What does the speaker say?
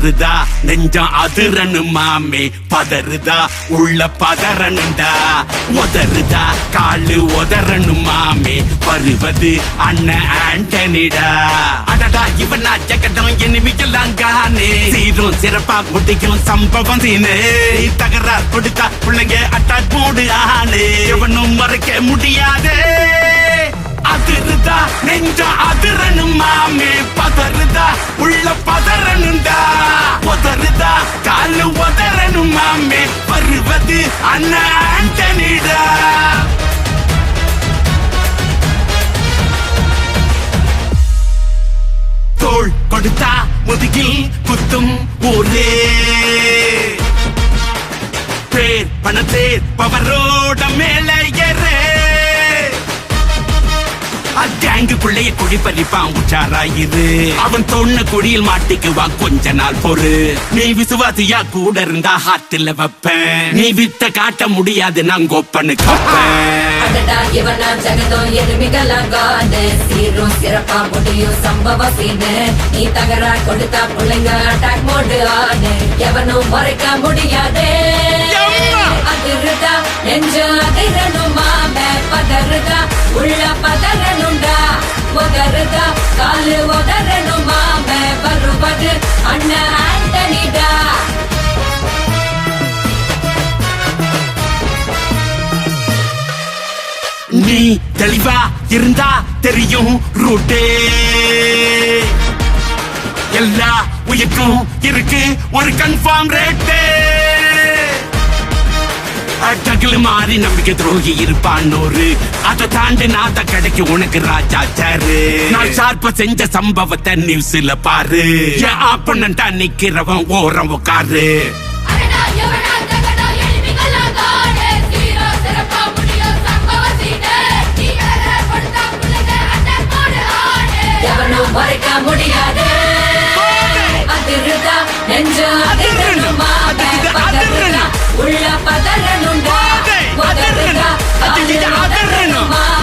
உதறுதா நெஞ்சம் அதிரணும் மாமே, பதறுதா உள்ள பதறனுண்டா. உதறுதா காலு உதறணும் மாமே, வருவது அண்ணன் ஆண்டனிடா. அடடா இவனா ஜகடம் எனிமிக்கலாம் காணே, சீரும் சிறப்பா முடிக்கும் சம்பவம் சீனே. தகராறு கொடுத்தா பிள்ளைங்க அட்டாக் போடு ஆனே, எவனும் மறைக்க முடியாதே. அதிருதா நெஞ்சா அதிரணும் மாமே, பதறுதா உள்ள பதறனுண்டா. உதறுதா காலு உதறணும் மாமே, வருவது அண்ணன் ஆண்டனிடா. தோள் கொடுத்தா முதுகில் குத்தும் ஊரே, பேர் பணத்தேர் பவரோட மேலே ஏறே. கேங்குக்குள்ளைய குடி பறிப்பான் உச்சாராயிரு, அவன் தொன்ன குடியில் மாட்டிக்குவான் கொஞ்ச நாள் பொறு. நீ விசுவாசியா கூட இருந்தா ஹார்ட்ல வைப்பேன், நீ வித்த காட்ட முடியாது நான் கோப்பனு காப்பேன். இவனா ஜகதம் எதுமிகலாங்காது, சீரும் சிறப்பா முடியும் சம்பவ சீனு. நீ தகரா கொடுத்தா பிள்ளைங்க அட்டாக் மோடு ஆனு, எவனும் மறைக்க முடியாதே. அதிருதா நெஞ்சு அதிரணும் மாமே, பதறுதா உள்ள பதறனுண்டா. உதறுதா காலு உதறணும் மாமே, வருவது அண்ணன் ஆண்டனிடா. நீ தெளிவா இருந்தா தெரியும் ரூட்டே, எல்லா உயிர்க்கும் இருக்கு ஒரு கன்ஃபார்ம் ரேட்டே. அட்டகில் மாறி நம்பிக்கை துரோகி இருப்பான் ஒரு, அதை தாண்டி நாத்த கிடைக்கு உனக்கு ராஜா சாரு. நான் ஷார்ப்ப செஞ்ச சம்பவத்தை நியூஸ்ல பாரு, என் ஆப்பனண்டா நிக்கிறவன் ஓரம் உட்காரு. மறைக்க முடியாது. அதிருதா நெஞ்சு அதிரணும் மாமே, பதறுதா உள்ள பதறனுண்டா. உதறுதா காலு உதறணும் மாமே,